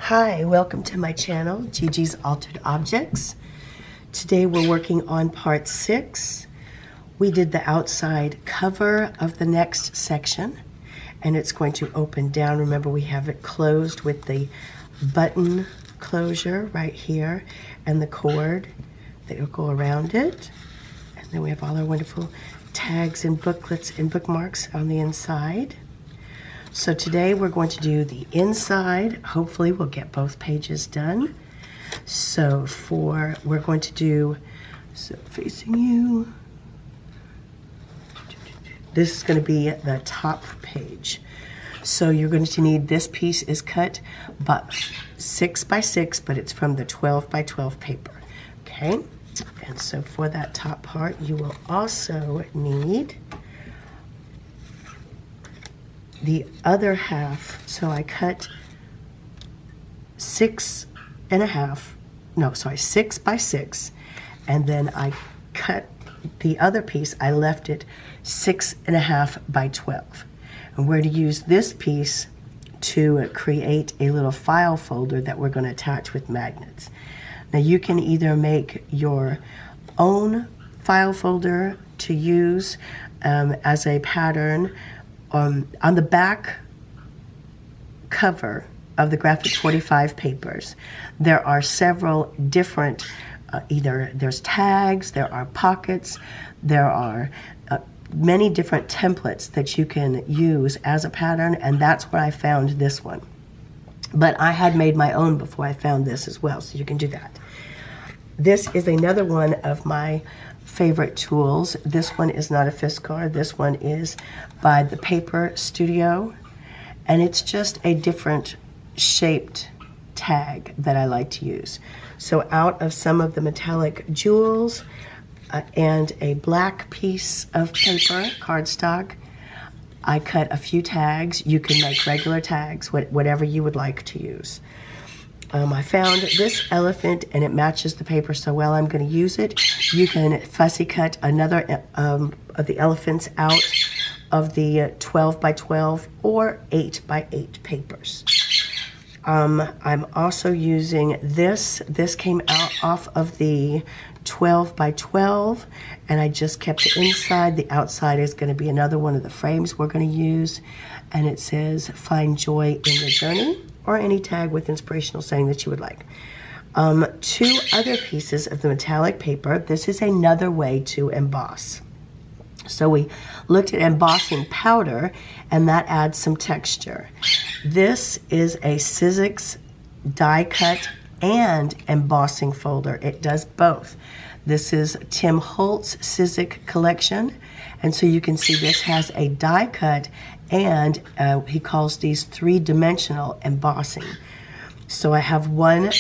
Hi, welcome to my channel, Gigi's Altered Objects. Today we're working on part 6. We did the outside cover of the next section, and it's going to open down. Remember, we have it closed with the button closure right here and the cord that will go around it. And then we have all our wonderful tags and booklets and bookmarks on the inside. So today we're going to do the inside. Hopefully we'll get both pages done. So we're going to do, facing you. This is going to be the top page. So you're going to need, this piece is cut but 6 by 6, but it's from the 12 by 12 paper. Okay, and so for that top part, you will also need the other half. So I cut 6 by 6, and then I cut the other piece. I left it 6.5 by 12. And we're to use this piece to create a little file folder that we're going to attach with magnets. Now you can either make your own file folder to use as a pattern. On the back cover of the Graphic 45 papers, there are several different, either there's tags, there are pockets, there are many different templates that you can use as a pattern, and that's where I found this one. But I had made my own before I found this as well, so you can do that. This is another one of my favorite tools. This one is not a Fiskar. This one is by the Paper Studio, and it's just a different shaped tag that I like to use. So out of some of the metallic jewels and a black piece of paper, cardstock, I cut a few tags. You can make regular tags, whatever you would like to use. I found this elephant and it matches the paper so well, I'm going to use it. You can fussy cut another of the elephants out of the 12 by 12 or 8 by 8 papers. I'm also using this. This came out off of the 12 by 12, and I just kept the inside. The outside is going to be another one of the frames we're going to use, and it says, "Find joy in your journey," or any tag with inspirational saying that you would like. 2 other pieces of the metallic paper. This is another way to emboss. So we looked at embossing powder, and that adds some texture. This is a Sizzix die cut and embossing folder. It does both. This is Tim Holtz Sizzix collection, and so you can see this has a die cut, and he calls these 3-dimensional embossing. So I have one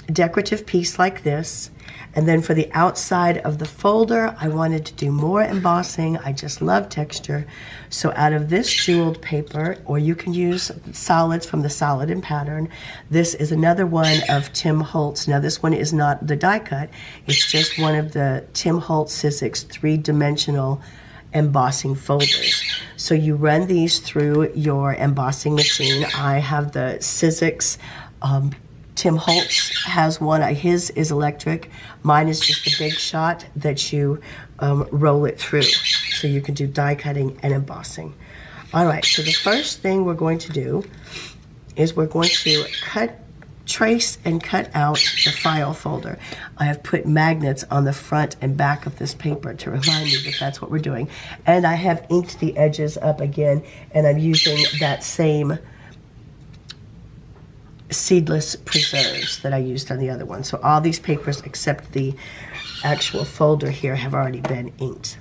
decorative piece like this, and then for the outside of the folder, I wanted to do more embossing. I just love texture. So out of this jeweled paper, or you can use solids from the Solid and Pattern, this is another one of Tim Holtz. Now this one is not the die cut, it's just one of the Tim Holtz Sizzix 3-dimensional embossing folders. So you run these through your embossing machine. I have the Sizzix. Tim Holtz has one. His is electric. Mine is just a big shot that you roll it through. So you can do die cutting and embossing. All right, so the first thing we're going to do is we're going to trace and cut out the file folder. I have put magnets on the front and back of this paper to remind me that that's what we're doing. And I have inked the edges up again, and I'm using that same seedless preserves that I used on the other one. So all these papers except the actual folder here have already been inked.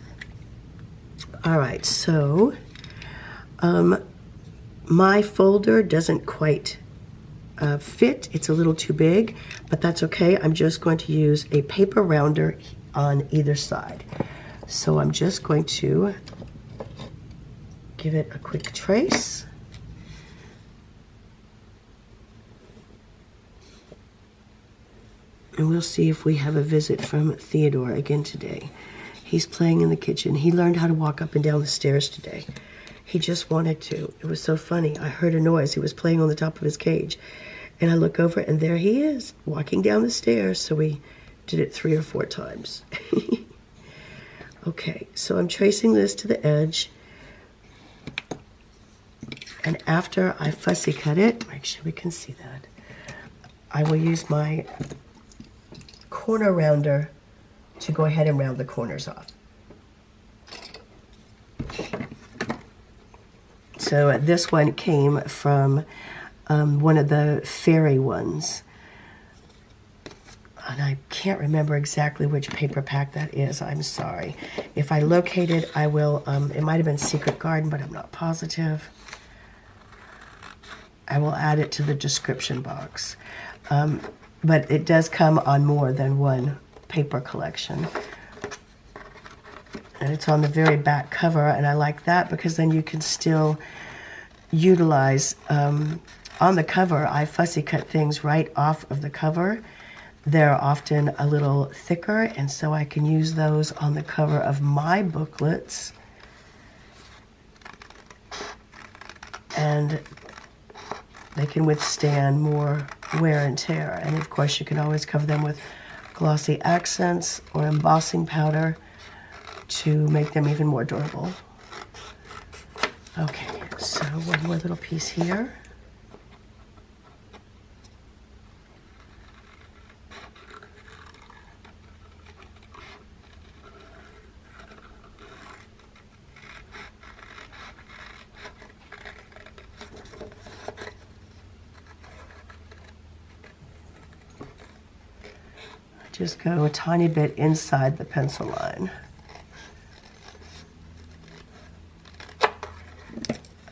All right, so my folder doesn't quite fit. It's a little too big, but that's okay. I'm just going to use a paper rounder on either side. So I'm just going to give it a quick trace. And we'll see if we have a visit from Theodore again today. He's playing in the kitchen. He learned how to walk up and down the stairs today. He just wanted to. It was so funny. I heard a noise. He was playing on the top of his cage. And I look over and there he is walking down the stairs. So we did it 3 or 4 times. Okay, so I'm tracing this to the edge. And after I fussy cut it, make sure we can see that, I will use my corner rounder to go ahead and round the corners off. So this one came from one of the fairy ones. And I can't remember exactly which paper pack that is. I'm sorry. If I locate it, I will. It might have been Secret Garden, but I'm not positive. I will add it to the description box. But it does come on more than one paper collection. And it's on the very back cover, and I like that because then you can still utilize, on the cover, I fussy cut things right off of the cover. They're often a little thicker, and so I can use those on the cover of my booklets. And they can withstand more wear and tear. And of course, you can always cover them with glossy accents or embossing powder to make them even more durable. Okay, so one more little piece here. Just go a tiny bit inside the pencil line.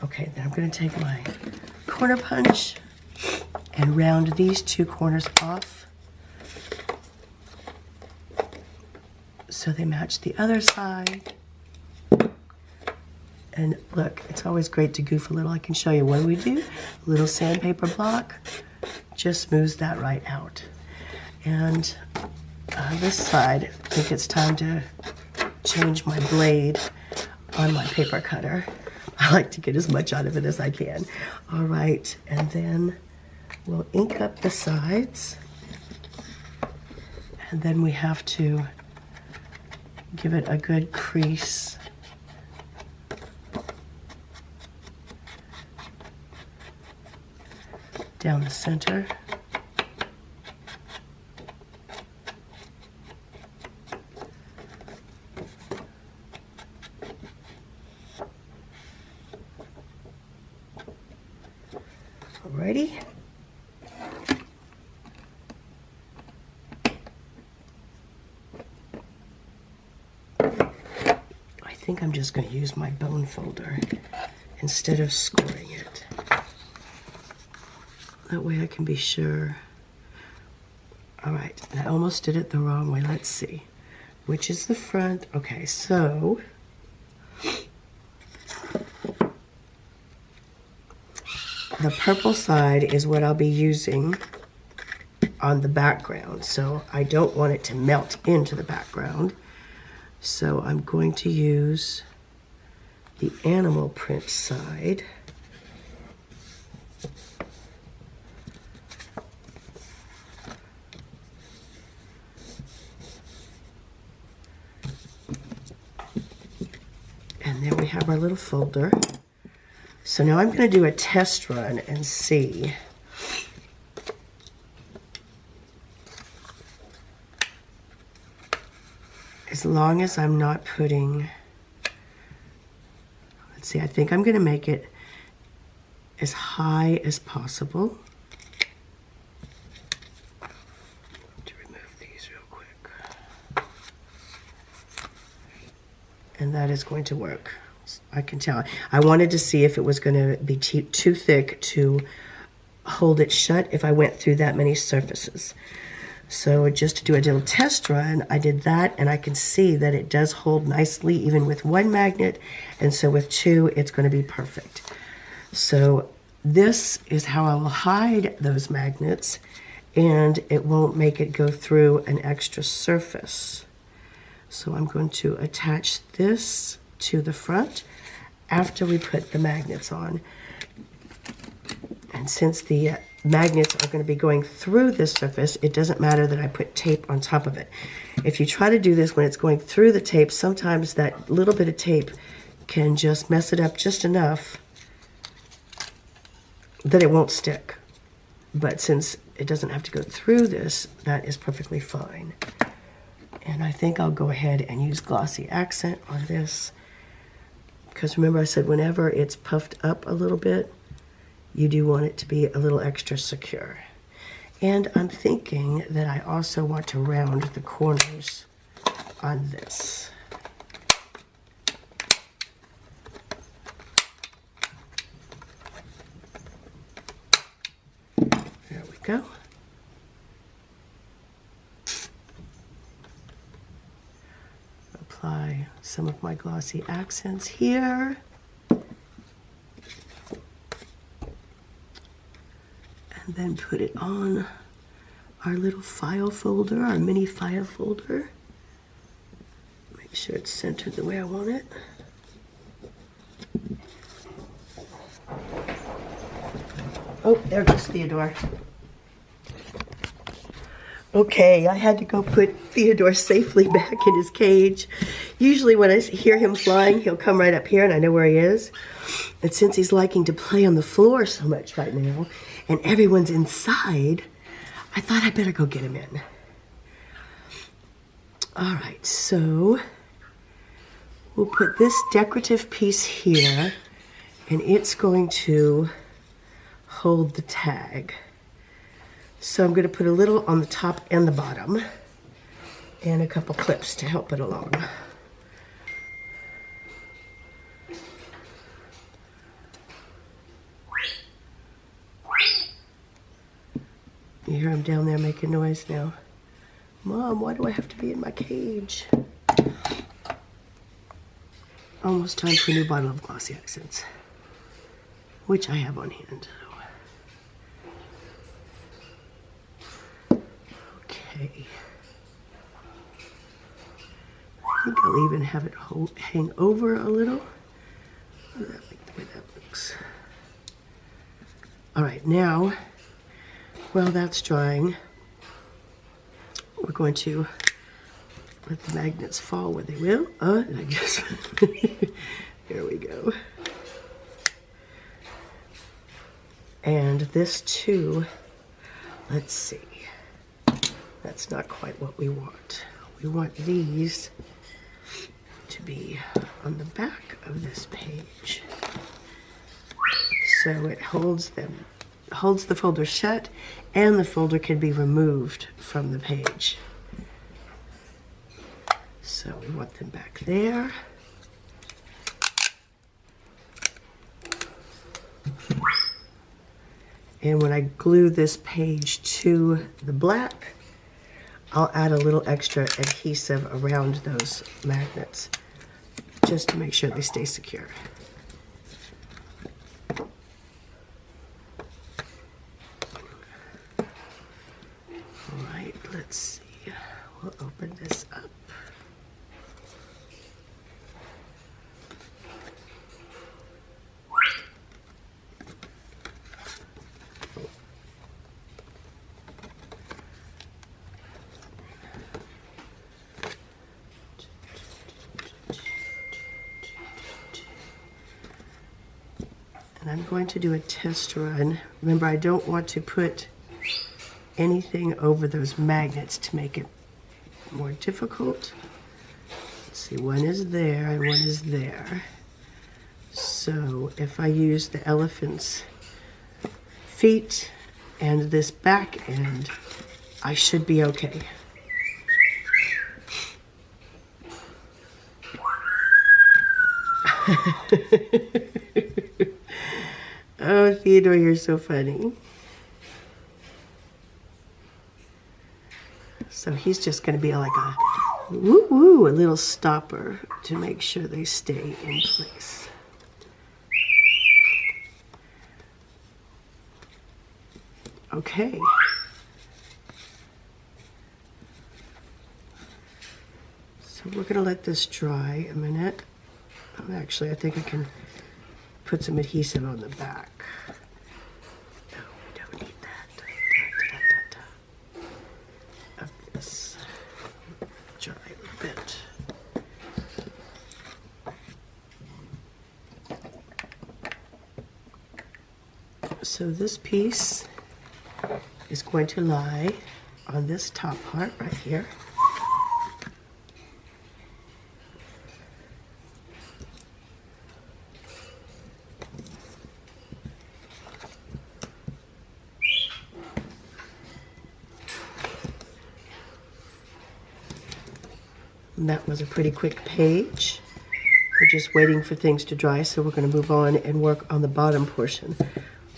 Okay, then I'm going to take my corner punch and round these 2 corners off so they match the other side. And look, it's always great to goof a little. I can show you what we do. A little sandpaper block just smooths that right out. And this side, I think it's time to change my blade on my paper cutter. I like to get as much out of it as I can. All right, and then we'll ink up the sides. And then we have to give it a good crease. Down the center. Alrighty. I think I'm just going to use my bone folder instead of scoring it. That way I can be sure. Alright, I almost did it the wrong way. Let's see. Which is the front? Okay, so the purple side is what I'll be using on the background. So I don't want it to melt into the background. So I'm going to use the animal print side. And there we have our little folder. So now I'm going to do a test run and see. As long as I'm not putting, let's see, I think I'm going to make it as high as possible. To remove these real quick. And that is going to work. I can tell. I wanted to see if it was going to be too thick to hold it shut if I went through that many surfaces. So just to do a little test run, I did that, and I can see that it does hold nicely even with 1 magnet, and so with 2 it's going to be perfect. So this is how I will hide those magnets, and it won't make it go through an extra surface. So I'm going to attach this to the front after we put the magnets on. And since the magnets are going to be going through this surface, it doesn't matter that I put tape on top of it. If you try to do this when it's going through the tape, sometimes that little bit of tape can just mess it up just enough that it won't stick. But since it doesn't have to go through this, that is perfectly fine. And I think I'll go ahead and use glossy accent on this, because remember I said whenever it's puffed up a little bit, you do want it to be a little extra secure. And I'm thinking that I also want to round the corners on this. There we go. Apply some of my glossy accents here. And then put it on our little file folder, our mini file folder. Make sure it's centered the way I want it. Oh, there goes Theodore. Okay, I had to go put Theodore safely back in his cage. Usually when I hear him flying, he'll come right up here and I know where he is. And since he's liking to play on the floor so much right now, and everyone's inside, I thought I'd better go get him in. All right, so we'll put this decorative piece here, and it's going to hold the tag. So I'm going to put a little on the top and the bottom, and a couple clips to help it along. You hear him down there making noise now. Mom, why do I have to be in my cage? Almost time for a new bottle of glossy accents, which I have on hand. Okay. I think I'll even have it hang over a little. I like the way that looks. All right, now, while that's drying, we're going to let the magnets fall where they will. I guess, there we go. And this too, let's see. That's not quite what we want. We want these to be on the back of this page. So it holds the folder shut, and the folder can be removed from the page. So we want them back there. And when I glue this page to the black, I'll add a little extra adhesive around those magnets just to make sure they stay secure. All right, let's see. We'll open this up. And I'm going to do a test run. Remember, I don't want to put anything over those magnets to make it more difficult. Let's see, one is there and one is there. So if I use the elephant's feet and this back end, I should be okay. Oh, Theodore, you're so funny. So he's just going to be like a woo-woo, a little stopper to make sure they stay in place. Okay. So we're going to let this dry a minute. Actually, I think I can put some adhesive on the back. No, we don't need that. So this piece is going to lie on this top part right here. And that was a pretty quick page. We're just waiting for things to dry, so we're going to move on and work on the bottom portion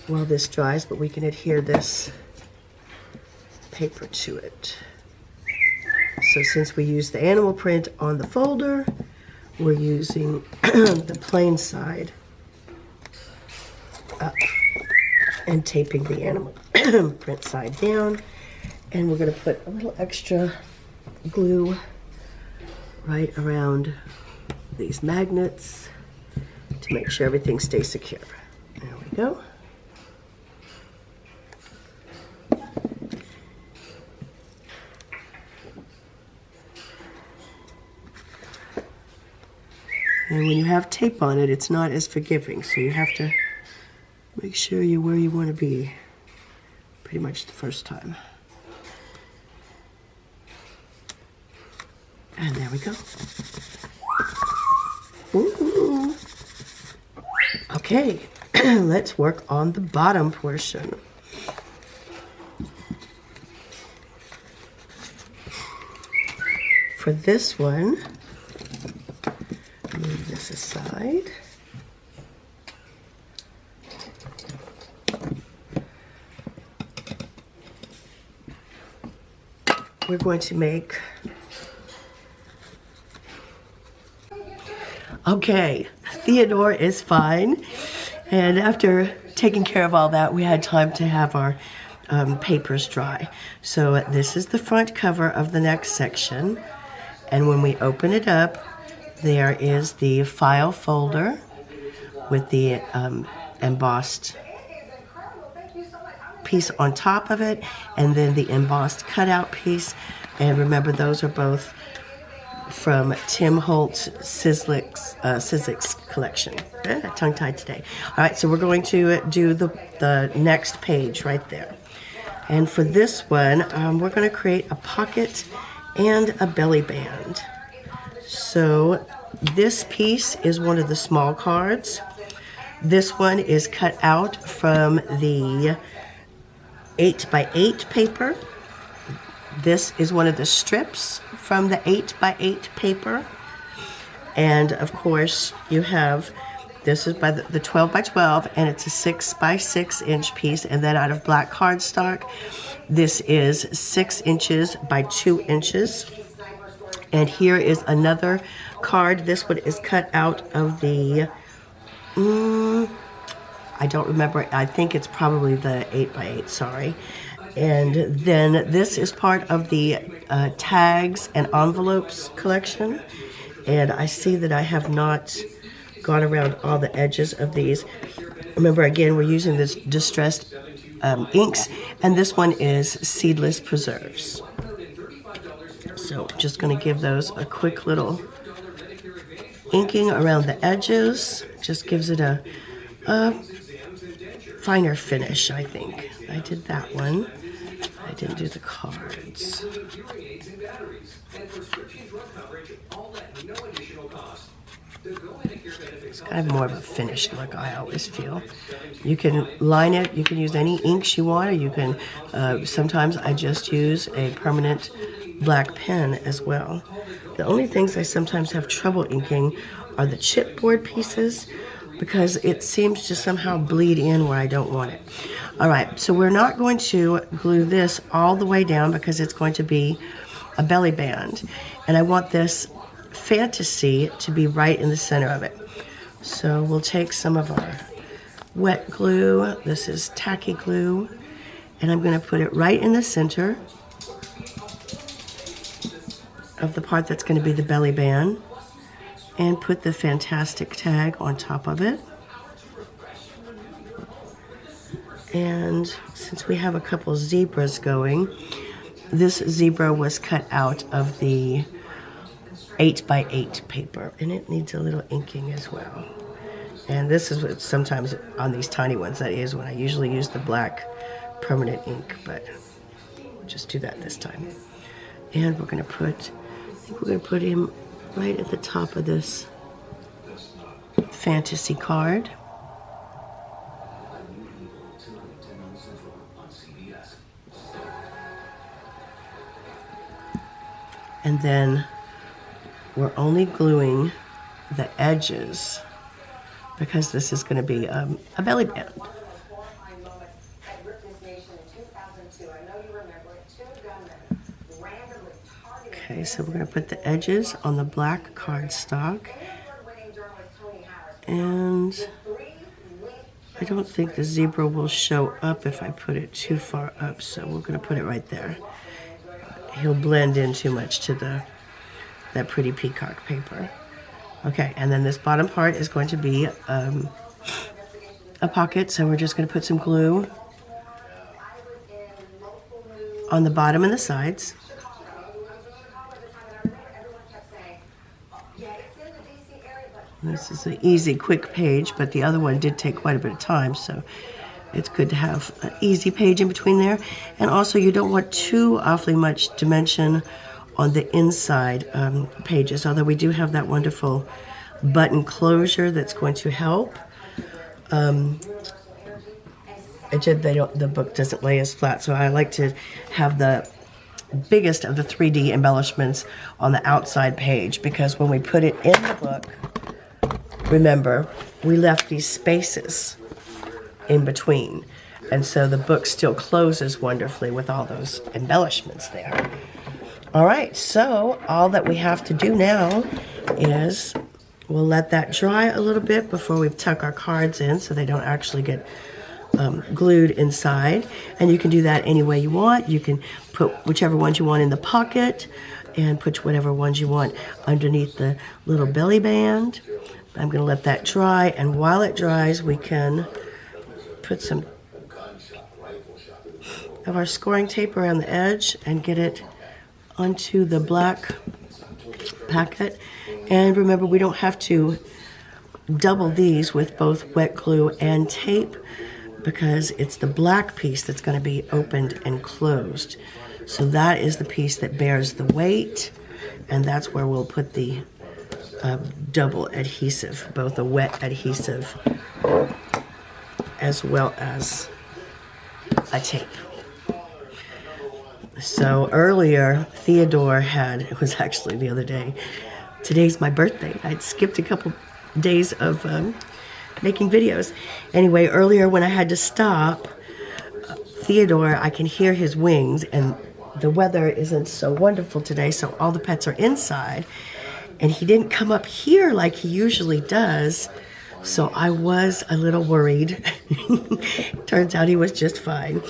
while this dries, but we can adhere this paper to it. So since we used the animal print on the folder, we're using the plain side up and taping the animal print side down. And we're going to put a little extra glue right around these magnets to make sure everything stays secure. There we go. And when you have tape on it, it's not as forgiving, so you have to make sure you're where you want to be pretty much the first time. And there we go. Ooh. Okay, let's work on the bottom portion. For this one, move this aside. We're going to make, okay, Theodore is fine. And after taking care of all that, we had time to have our papers dry. So this is the front cover of the next section. And when we open it up, there is the file folder with the embossed piece on top of it, and then the embossed cutout piece. And remember, those are both from Tim Holtz Sizzix collection. Tongue-tied today. All right, so we're going to do the next page right there. And for this one, we're going to create a pocket and a belly band. So this piece is one of the small cards. This one is cut out from the 8x8 paper. This is one of the strips from the 8x8 paper. And of course, you have, this is by the 12x12, and it's a 6x6 inch piece. And then out of black cardstock, this is 6 inches by 2 inches. And here is another card. This one is cut out of the, I don't remember. I think it's probably the 8x8, sorry. And then this is part of the tags and envelopes collection. And I see that I have not gone around all the edges of these. Remember, again, we're using this distressed inks, and this one is seedless preserves. So just going to give those a quick little inking around the edges. Just gives it a finer finish, I think. I did that one. I didn't do the cards. It's kind of more of a finished look, I always feel. You can line it, you can use any inks you want, or you can, sometimes I just use a permanent black pen as well. The only things I sometimes have trouble inking are the chipboard pieces, because it seems to somehow bleed in where I don't want it. All right, so we're not going to glue this all the way down because it's going to be a belly band. And I want this fantasy to be right in the center of it. So we'll take some of our wet glue. This is tacky glue. And I'm going to put it right in the center of the part that's going to be the belly band, and put the fantastic tag on top of it. And since we have a couple zebras going, this zebra was cut out of the 8x8 paper, and it needs a little inking as well. And this is what sometimes on these tiny ones that is when I usually use the black permanent ink, but we'll just do that this time. And we're gonna put, I think we're gonna put him right at the top of this fantasy card. And then we're only gluing the edges because this is going to be a belly band. Okay, so we're going to put the edges on the black cardstock. And I don't think the zebra will show up if I put it too far up, so we're going to put it right there. He'll blend in too much to that pretty peacock paper. Okay, and then this bottom part is going to be a pocket, so we're just going to put some glue on the bottom and the sides. This is an easy, quick page, but the other one did take quite a bit of time, so it's good to have an easy page in between there. And also, you don't want too awfully much dimension on the inside pages, although we do have that wonderful button closure that's going to help. The book doesn't lay as flat, so I like to have the biggest of the 3D embellishments on the outside page, because when we put it in the book, remember, we left these spaces in between, and so the book still closes wonderfully with all those embellishments there. All right, so all that we have to do now is we'll let that dry a little bit before we tuck our cards in so they don't actually get glued inside. And you can do that any way you want. You can put whichever ones you want in the pocket and put whatever ones you want underneath the little belly band. I'm going to let that dry, and while it dries, we can put some of our scoring tape around the edge and get it onto the black packet. And remember, we don't have to double these with both wet glue and tape because it's the black piece that's going to be opened and closed. So that is the piece that bears the weight, and that's where we'll put the double adhesive, both a wet adhesive as well as a tape. So earlier, Theodore it was actually the other day, today's my birthday. I'd skipped a couple days of making videos. Anyway, earlier when I had to stop, Theodore, I can hear his wings, and the weather isn't so wonderful today, so all the pets are inside, and he didn't come up here like he usually does, so I was a little worried. Turns out he was just fine.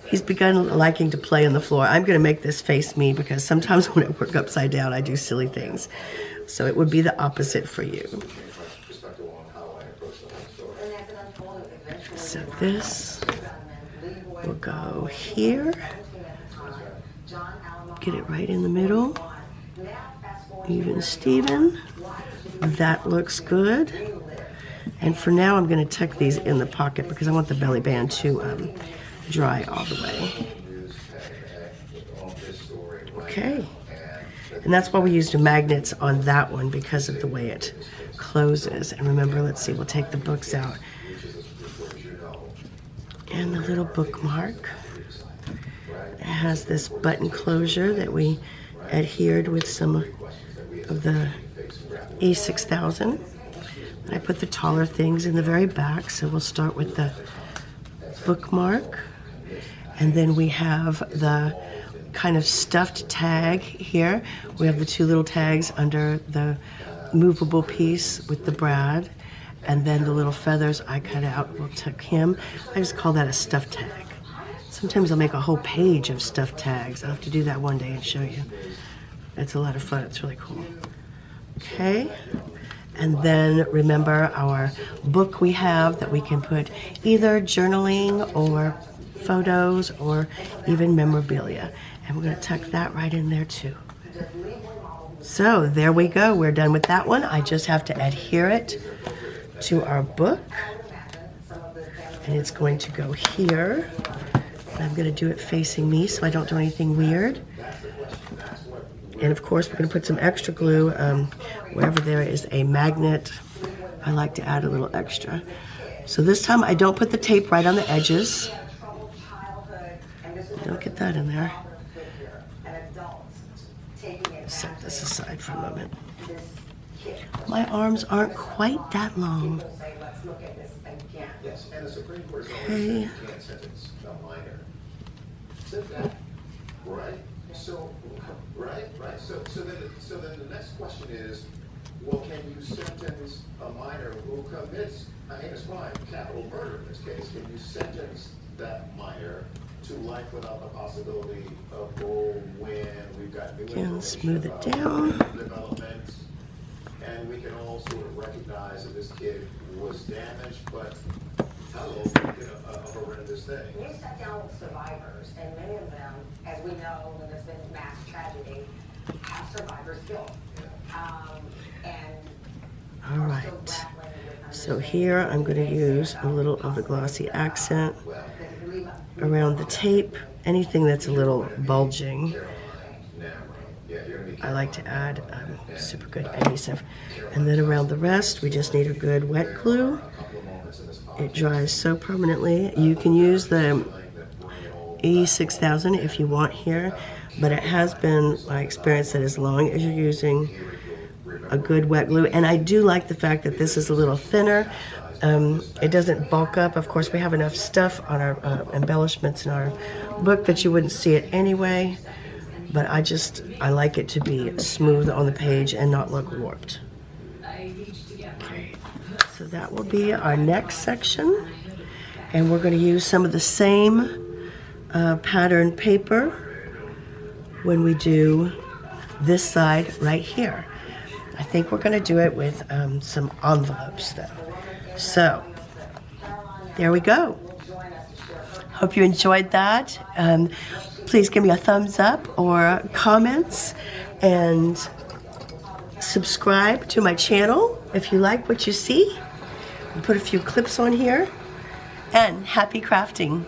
He's begun liking to play on the floor. I'm going to make this face me because sometimes when I work upside down, I do silly things. So it would be the opposite for you. So this will go here. Get it right in the middle. Even Steven. That looks good. And for now, I'm going to tuck these in the pocket because I want the belly band to dry all the way. Okay. And that's why we used magnets on that one, because of the way it closes. And remember, let's see, we'll take the books out. And the little bookmark. It has this button closure that we adhered with some of the A6000. I put the taller things in the very back, so we'll start with the bookmark. And then we have the kind of stuffed tag here. We have the two little tags under the movable piece with the brad. And then the little feathers I cut out, we'll tuck him. I just call that a stuffed tag. Sometimes I'll make a whole page of stuffed tags. I'll have to do that one day and show you. It's a lot of fun, it's really cool. Okay. And then remember our book we have that we can put either journaling or photos or even memorabilia. And we're going to tuck that right in there too. So there we go. We're done with that one. I just have to adhere it to our book. And it's going to go here. And I'm going to do it facing me so I don't do anything weird. And of course, we're going to put some extra glue. Wherever there is a magnet, I like to add a little extra. So this time I don't put the tape right on the edges. Don't get that in there. Set this aside for a moment. My arms aren't quite that long. Okay. So then the next question is, well, can you sentence a minor who commits a heinous crime, capital murder in this case? Can you sentence that minor to life without the possibility of parole when we've got new Again, smooth it down. Development, and we can all sort of recognize that this kid was damaged, but hello, we did a horrendous thing. You sat down with survivors, and many of them, as we know, when there's been mass tragedy, have survivor's guilt. All right. So here I'm going to use a little of the glossy accent around the tape. Anything that's a little bulging, I like to add super good adhesive. And then around the rest, we just need a good wet glue. It dries so permanently. You can use the E6000 if you want here, but it has been my experience that as long as you're using a good wet glue, and I do like the fact that this is a little thinner. It doesn't bulk up. Of course, we have enough stuff on our embellishments in our book that you wouldn't see it anyway, but I like it to be smooth on the page and not look warped. Okay, so that will be our next section, and we're going to use some of the same pattern paper when we do this side right here. I think we're going to do it with some envelopes though. So there we go. Hope you enjoyed that. Please give me a thumbs up or comments, and subscribe to my channel if you like what you see. I'll put a few clips on here, and happy crafting.